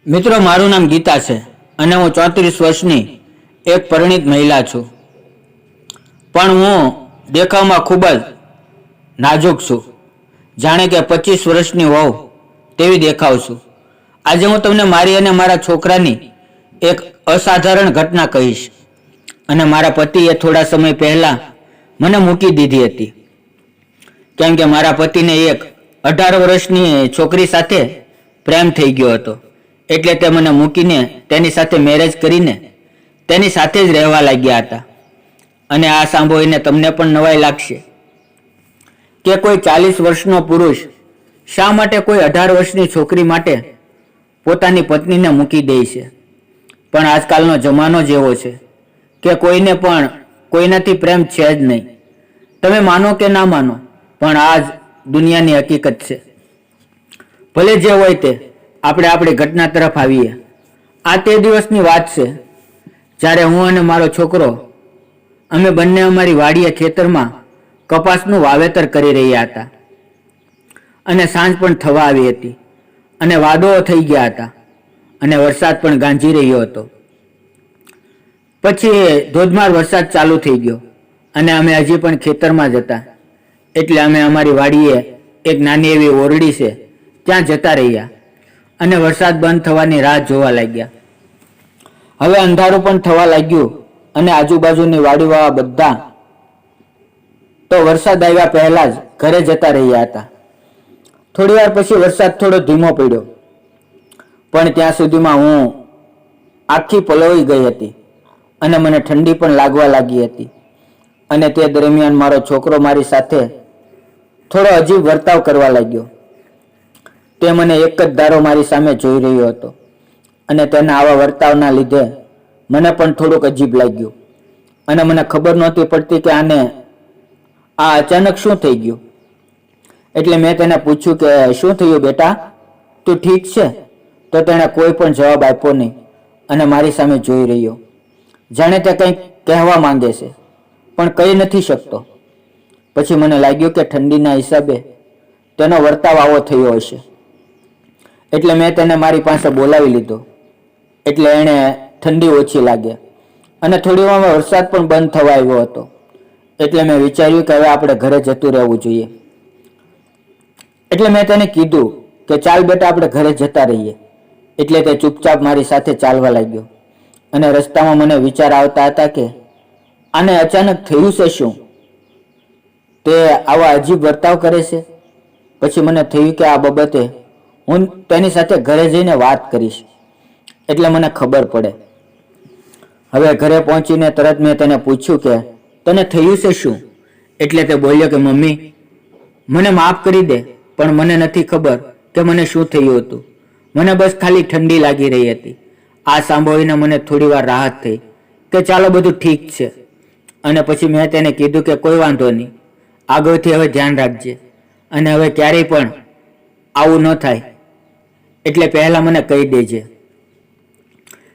મિત્રો, મારું નામ ગીતા છે અને હું 34 વર્ષની એક પરિણીત મહિલા છું. પણ હું દેખાવમાં ખૂબ જ નાજુક છું. જાણે કે 25 વર્ષની હોઉં તેવી દેખાવ છું. આજે હું તમને મારી અને મારા છોકરાની એક અસાધારણ ઘટના કહીશ. અને મારા પતિએ થોડા સમય પહેલા મને મૂકી દીધી હતી. કેમ કે મારા પતિને એક 18 વર્ષની છોકરી સાથે પ્રેમ થઈ ગયો હતો. એટલે તે મને મૂકીને તેની સાથે મેરેજ કરીને તેની સાથે જ રહેવા લાગ્યા હતા. અને આ સાંભળીને તમને પણ નવાઈ લાગશે કે કોઈ 40 વર્ષનો પુરુષ શા માટે કોઈ 18 વર્ષની છોકરી માટે પોતાની પત્નીને મૂકી દે છે. પણ આજકાલનો જમાનો જેવો છે કે કોઈને પણ કોઈનાથી પ્રેમ છે જ નહીં. તમે માનો કે ના માનો, પણ આ જ દુનિયાની હકીકત છે. ભલે જે હોય તે, આપણે આપણી ઘટના તરફ આવીએ. આ તે દિવસની વાત છે જ્યારે હું અને મારો છોકરો અમે બંને અમારી વાડીએ ખેતરમાં કપાસનું વાવેતર કરી રહ્યા હતા. અને સાંજ પણ થવા આવી હતી અને વાદળો થઈ ગયા હતા અને વરસાદ પણ ગાંજી રહ્યો હતો. પછી ધોધમાર વરસાદ ચાલુ થઈ ગયો અને અમે હજી પણ ખેતરમાં જ હતા. એટલે અમે અમારી વાડીએ એક નાની એવી ઓરડી છે ત્યાં જતા રહ્યા અને વરસાદ બંધ થવાની રાહ જોવા લાગ્યા. હવે અંધારું પણ થવા લાગ્યું અને આજુબાજુની વાડીવાળા બધા તો વરસાદ આવ્યા પહેલા જ ઘરે જતા રહ્યા હતા. થોડી વાર પછી વરસાદ થોડો ધીમો પડ્યો, પણ ત્યાં સુધીમાં હું આખી પલળી ગઈ હતી અને મને ઠંડી પણ લાગવા લાગી હતી. અને તે દરમિયાન મારો છોકરો મારી સાથે થોડો અજીબ વર્તાવ કરવા લાગ્યો. તે મને એક જ ધારો મારી સામે જોઈ રહ્યો હતો અને તેના આવા વર્તાવના લીધે મને પણ થોડુંક અજીબ લાગ્યું. અને મને ખબર નહોતી પડતી કે આને આ અચાનક શું થઈ ગયું. એટલે મેં તેને પૂછ્યું કે શું થયું બેટા, તું ઠીક છે? તો તેણે કોઈ પણ જવાબ આપ્યો નહીં અને મારી સામે જોઈ રહ્યો, જાણે તે કંઈક કહેવા માંગે છે પણ કહી નથી શકતો. પછી મને લાગ્યું કે ઠંડીના હિસાબે તેનો વર્તાવ આવો થયો હશે. એટલે મેં તેને મારી પાસે બોલાવી લીધો. એટલે એણે ઠંડી ઓછી લાગે અને થોડી વારમાં વરસાદ પણ બંધ થવા આવ્યો હતો. એટલે મેં વિચાર્યું કે હવે આપણે ઘરે જતું રહેવું જોઈએ. એટલે મેં તેને કીધું કે ચાલ બેટા, આપણે ઘરે જતા રહીએ. એટલે તે ચૂપચાપ મારી સાથે ચાલવા લાગ્યો. અને રસ્તામાં મને વિચાર આવતા હતા કે આને અચાનક થયું છે શું? તે આવા અજીબ વર્તાવ કરે છે. પછી મને થયું કે આ બાબતે હું તેની સાથે ઘરે જઈને વાત કરીશ એટલે મને ખબર પડે. હવે ઘરે પહોંચીને તરત મેં તેને પૂછ્યું કે તને થયું છે શું? એટલે તે બોલ્યો કે મમ્મી, મને માફ કરી દે, પણ મને નથી ખબર કે મને શું થયું હતું. મને બસ ખાલી ઠંડી લાગી રહી હતી. આ સાંભળીને મને થોડી વાર રાહત થઈ કે ચાલો બધું ઠીક છે. અને પછી મેં તેને કીધું કે કોઈ વાંધો નહીં, આગળથી હવે ધ્યાન રાખજે અને હવે ક્યારેય પણ આવું ન થાય એટલે પહેલાં મને કહી દેજે.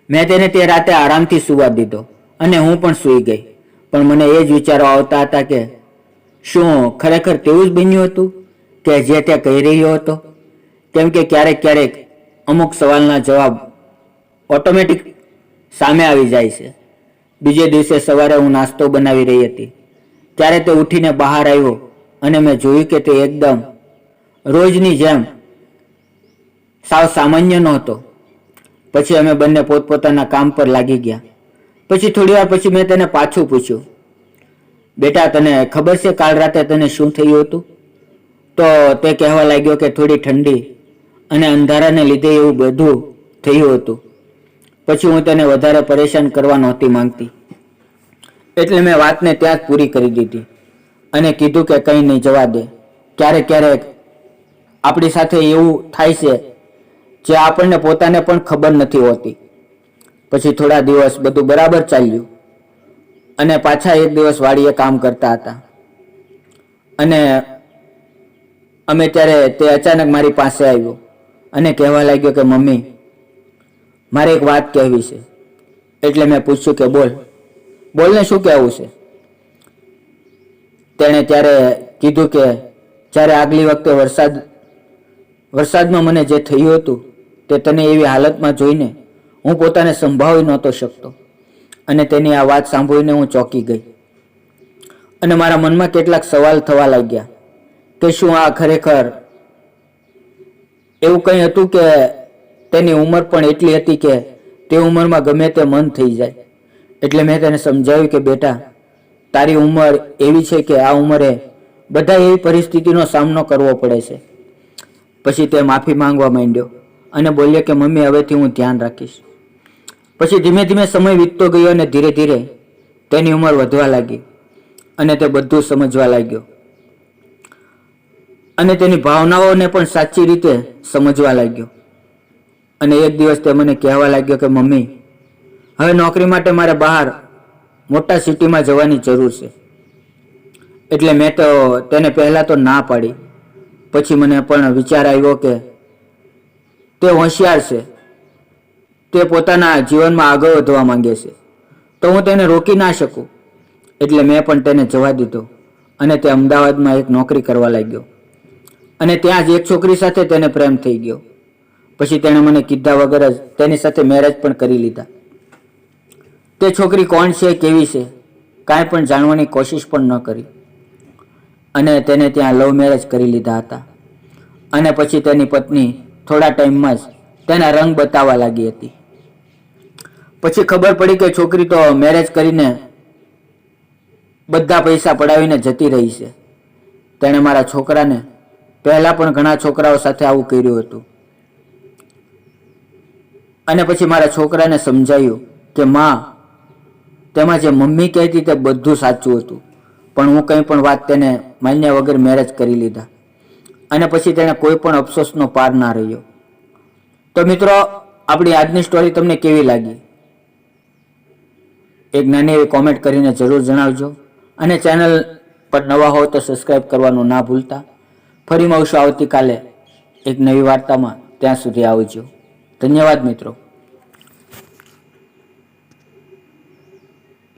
મેં તેને તે રાતે આરામથી સૂવા દીધો અને હું પણ સૂઈ ગઈ. પણ મને એ જ વિચારો આવતા હતા કે શું ખરેખર તેવું જ બન્યું હતું કે જે તે કહી રહ્યો હતો? કેમ કે ક્યારેક ક્યારેક અમુક સવાલના જવાબ ઓટોમેટિક સામે આવી જાય છે. બીજે દિવસે સવારે હું નાસ્તો બનાવી રહી હતી ત્યારે તે ઉઠીને બહાર આવ્યો અને મેં જોયું કે તે એકદમ રોજની જેમ સાવ સામાન્ય નહોતો. પછી અમે બંને પોતપોતાના કામ પર લાગી ગયા. પછી થોડી વાર પછી મેં તેને પાછું પૂછ્યું, બેટા તને ખબર છે કાલ રાતે તને શું થયું હતું? તો તે કહેવા લાગ્યો કે થોડી ઠંડી અને અંધારાને લીધે એવું બધું થયું હતું. પછી હું તેને વધારે પરેશાન કરવા નહોતી માંગતી એટલે મેં વાતને ત્યાં જ પૂરી કરી દીધી અને કીધું કે કંઈ નહીં, જવા દે. ક્યારેક ક્યારેક આપણી સાથે એવું થાય છે જે આપણને પોતાને પણ ખબર નથી હોતી. પછી થોડા દિવસ બધું બરાબર ચાલ્યું અને પાછા એક દિવસ વાડીએ કામ કરતા હતા અને અમે ત્યારે તે અચાનક મારી પાસે આવ્યો અને કહેવા લાગ્યો કે મમ્મી, મારે એક વાત કહેવી છે. એટલે મેં પૂછ્યું કે બોલને શું કહેવું છે? તેણે ત્યારે કીધું કે જ્યારે આગલી વખતે વરસાદમાં મને જે થયું હતું તે તને એવી હાલતમાં જોઈને હું પોતાને સંભાળી નહોતો શકતો અને તેની આ વાત સાંભળીને હું ચોંકી ગઈ અને મારા મનમાં કેટલાક સવાલ થવા લાગ્યા કે શું આ ખરેખર એવું કંઈ હતું કે તેની ઉંમર પણ એટલી હતી કે તે ઉંમરમાં ગમે તે મન થઈ જાય. એટલે મેં તેને સમજાવ્યું કે બેટા, તારી ઉંમર એવી છે કે આ ઉંમરે બધા એવી પરિસ્થિતિનો સામનો કરવો પડે છે. પછી તે માફી માંગવા માંડ્યો અને બોલ્યો કે મમ્મી, હવેથી હું ધ્યાન રાખીશ. પછી ધીમે ધીમે સમય વીતતો ગયો અને ધીરે ધીરે તેની ઉંમર વધવા લાગી અને તે બધું સમજવા લાગ્યો અને તેની ભાવનાઓને પણ સાચી રીતે સમજવા લાગ્યો. અને એક દિવસ તે મને કહેવા લાગ્યો કે મમ્મી, હવે નોકરી માટે મારે બહાર મોટા સિટીમાં જવાની જરૂર છે. એટલે મેં તો તેને પહેલાં તો ના પાડી. પછી મને પણ વિચાર આવ્યો કે તે હોશિયાર છે, તે પોતાના જીવનમાં આગળ વધવા માંગે છે, તો હું તેને રોકી ના શકું. એટલે મેં પણ તેને જવા દીધો અને તે અમદાવાદમાં એક નોકરી કરવા લાગ્યો અને ત્યાં જ એક છોકરી સાથે તેને પ્રેમ થઈ ગયો. પછી તેણે મને કીધા વગર જ તેની સાથે મેરેજ પણ કરી લીધા. તે છોકરી કોણ છે, કેવી છે, કાંઈ પણ જાણવાની કોશિશ પણ ન કરી અને તેને ત્યાં લવ મેરેજ કરી લીધા હતા. અને પછી તેની પત્ની થોડા ટાઈમમાં જ તેના રંગ બતાવવા લાગી હતી. પછી ખબર પડી કે છોકરી તો મેરેજ કરીને બધા પૈસા પડાવીને જતી રહી છે. તેણે મારા છોકરાને પહેલાં પણ ઘણા છોકરાઓ સાથે આવું કર્યું હતું. અને પછી મારા છોકરાને સમજાયું કે માં, તેમાં જે મમ્મી કહેતી તે બધું સાચું હતું, પણ હું કંઈ પણ વાત તેને માન્યા વગર મેરેજ કરી લીધા અને પછી તેણે કોઈ પણ અફસોસનો પાર ના રહ્યો. તો મિત્રો, આપણી આજની સ્ટોરી તમને કેવી લાગી? એક નાની એવી કોમેન્ટ કરીને જરૂર જણાવજો અને ચેનલ પર નવા હો તો સબસ્ક્રાઈબ કરવાનું ના ભૂલતા. ફરી મળશું આવતીકાલે એક નવી વાર્તામાં. ત્યાં સુધી આવજો. ધન્યવાદ મિત્રો.